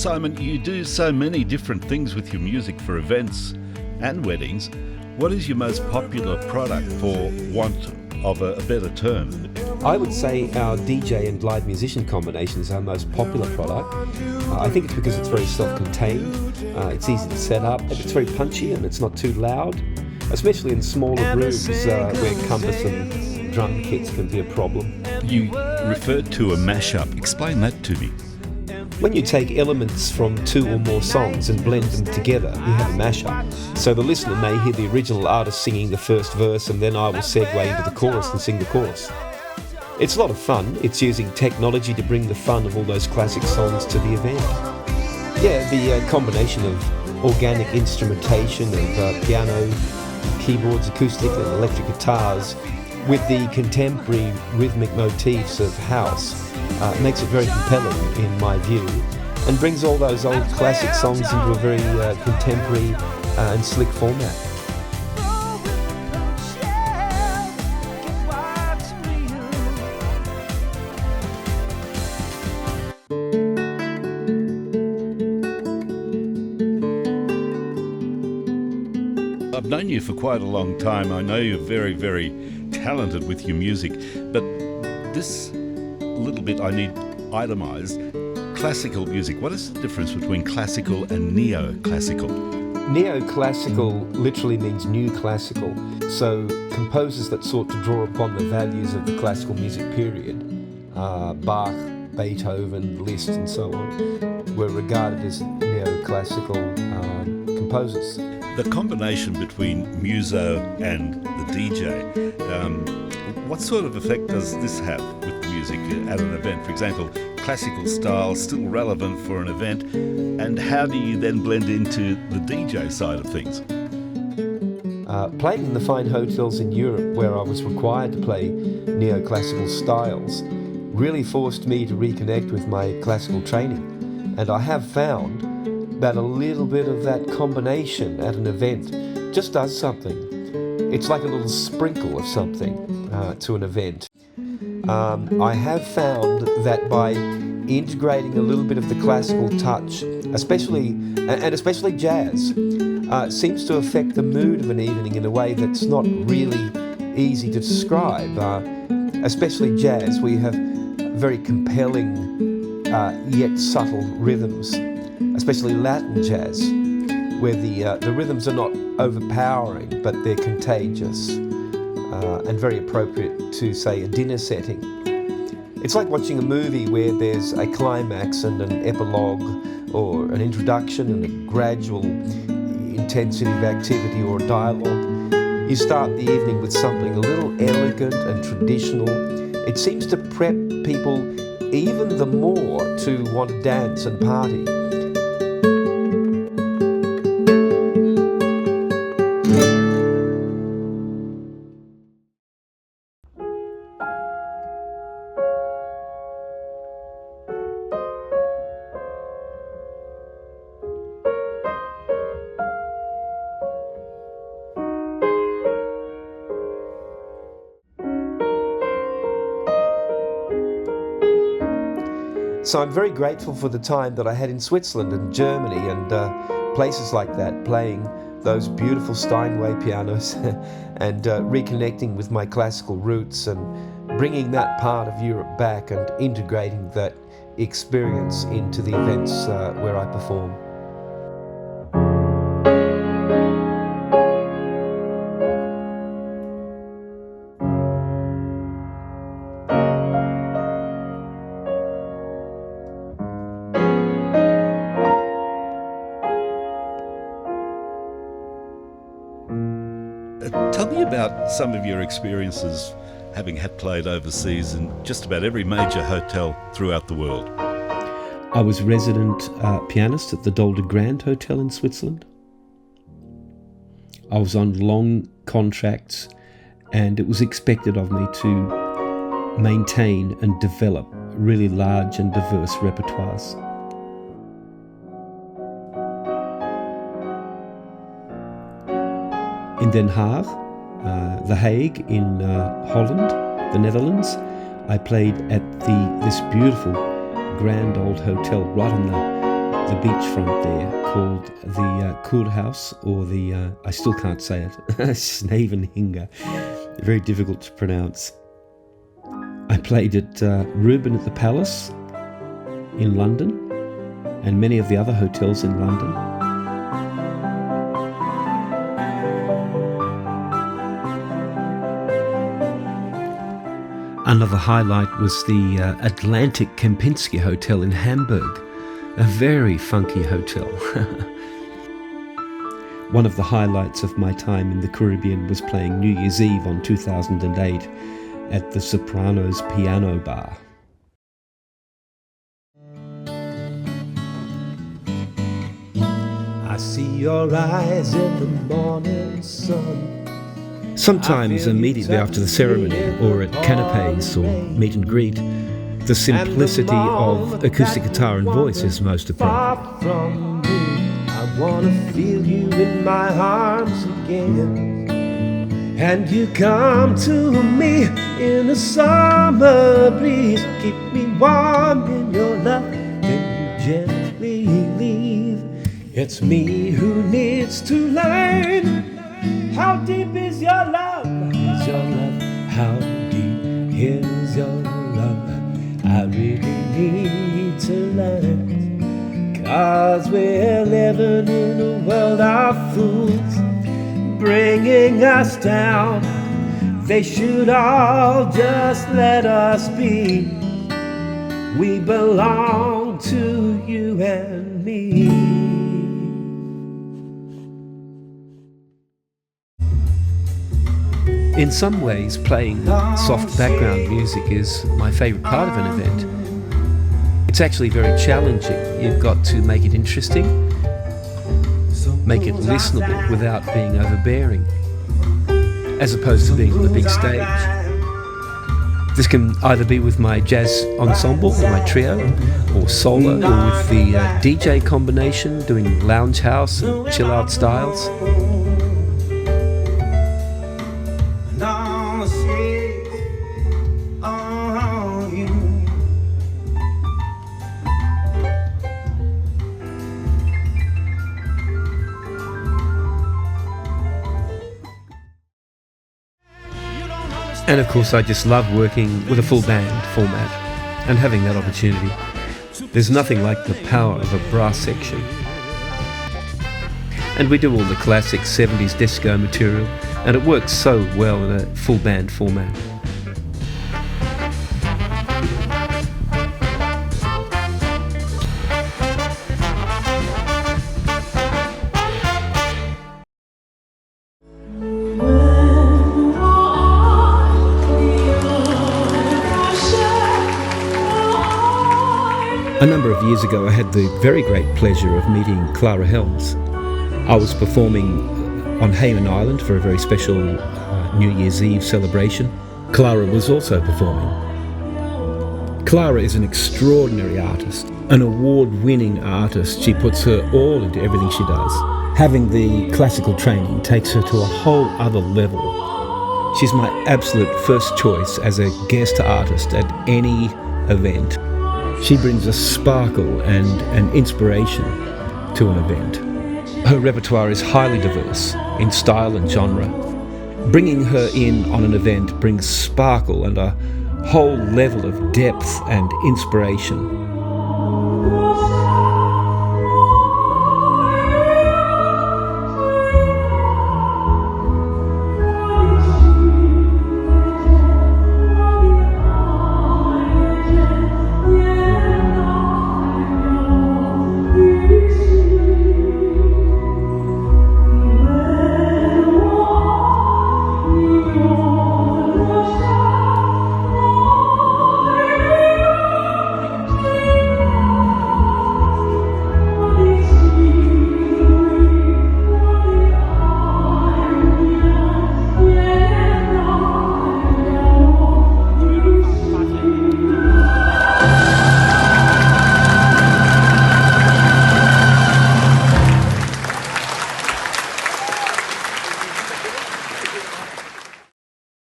Simon, you do so many different things with your music for events and weddings. What is your most popular product, for want of a better term? I would say our DJ and live musician combination is our most popular product. I think it's because it's very self-contained, it's easy to set up, and it's very punchy and it's not too loud, especially in smaller rooms where cumbersome drum kits can be a problem. You referred to a mashup. Explain that to me. When you take elements from two or more songs and blend them together, you have a mashup. So the listener may hear the original artist singing the first verse, and then I will segue into the chorus and sing the chorus. It's a lot of fun. It's using technology to bring the fun of all those classic songs to the event. Yeah, the combination of organic instrumentation of piano, keyboards, acoustic and electric guitars with the contemporary rhythmic motifs of house makes it very compelling in my view, and brings all those old classic songs into a very contemporary and slick format. I've known you for quite a long time. I know you're very, very talented with your music, but this little bit I need itemised. Classical music. What is the difference between classical and neoclassical? Neoclassical literally means new classical. So composers that sought to draw upon the values of the classical music period, Bach, Beethoven, Liszt and so on, were regarded as neoclassical composers. The combination between muso and the DJ, what sort of effect does this have with the music at an event? For example, classical style still relevant for an event, and how do you then blend into the DJ side of things? Playing in the fine hotels in Europe where I was required to play neoclassical styles really forced me to reconnect with my classical training, and I have found that a little bit of that combination at an event just does something. It's like a little sprinkle of something to an event. I have found that by integrating a little bit of the classical touch, especially jazz, seems to affect the mood of an evening in a way that's not really easy to describe. Especially jazz, where you have very compelling yet subtle rhythms, especially Latin jazz, where the rhythms are not overpowering, but they're contagious and very appropriate to, say, a dinner setting. It's like watching a movie where there's a climax and an epilogue, or an introduction and a gradual intensity of activity or dialogue. You start the evening with something a little elegant and traditional. It seems to prep people even the more to want to dance and party. So I'm very grateful for the time that I had in Switzerland and Germany and places like that, playing those beautiful Steinway pianos and reconnecting with my classical roots and bringing that part of Europe back and integrating that experience into the events where I perform. Tell me about some of your experiences having had played overseas in just about every major hotel throughout the world. I was resident pianist at the Dolder Grand Hotel in Switzerland. I was on long contracts, and it was expected of me to maintain and develop really large and diverse repertoires. In Den Haag, The Hague in Holland, the Netherlands, I played at this beautiful grand old hotel right on the the beachfront there called the Kurhaus, or the, I still can't say it, Snavenhinga. Very difficult to pronounce. I played at Reuben at the Palace in London and many of the other hotels in London. Another highlight was the Atlantic Kempinski Hotel in Hamburg, a very funky hotel. One of the highlights of my time in the Caribbean was playing New Year's Eve on 2008 at the Sopranos Piano Bar. I see your eyes in the morning sun. Sometimes immediately after the ceremony, or at canapes or meet and greet, the simplicity of acoustic guitar and voice is most appropriate. I want to feel you in my arms again, and you come to me in a summer breeze. Keep me warm in your love, then you gently leave. It's me who needs to learn. How deep is your love? Is your love? How deep is your love? I really need to learn, 'cause we're living in a world of fools, bringing us down. They should all just let us be. We belong to you and me. In some ways, playing soft background music is my favourite part of an event. It's actually very challenging. You've got to make it interesting, make it listenable without being overbearing, as opposed to being on the big stage. This can either be with my jazz ensemble, or my trio, or solo, or with the DJ combination, doing lounge house and chill out styles. And of course, I just love working with a full band format and having that opportunity. There's nothing like the power of a brass section. And we do all the classic 70s disco material, and it works so well in a full band format. A number of years ago, I had the very great pleasure of meeting Clara Helms. I was performing on Hayman Island for a very special New Year's Eve celebration. Clara was also performing. Clara is an extraordinary artist, an award-winning artist. She puts her all into everything she does. Having the classical training takes her to a whole other level. She's my absolute first choice as a guest artist at any event. She brings a sparkle and an inspiration to an event. Her repertoire is highly diverse in style and genre. Bringing her in on an event brings sparkle and a whole level of depth and inspiration.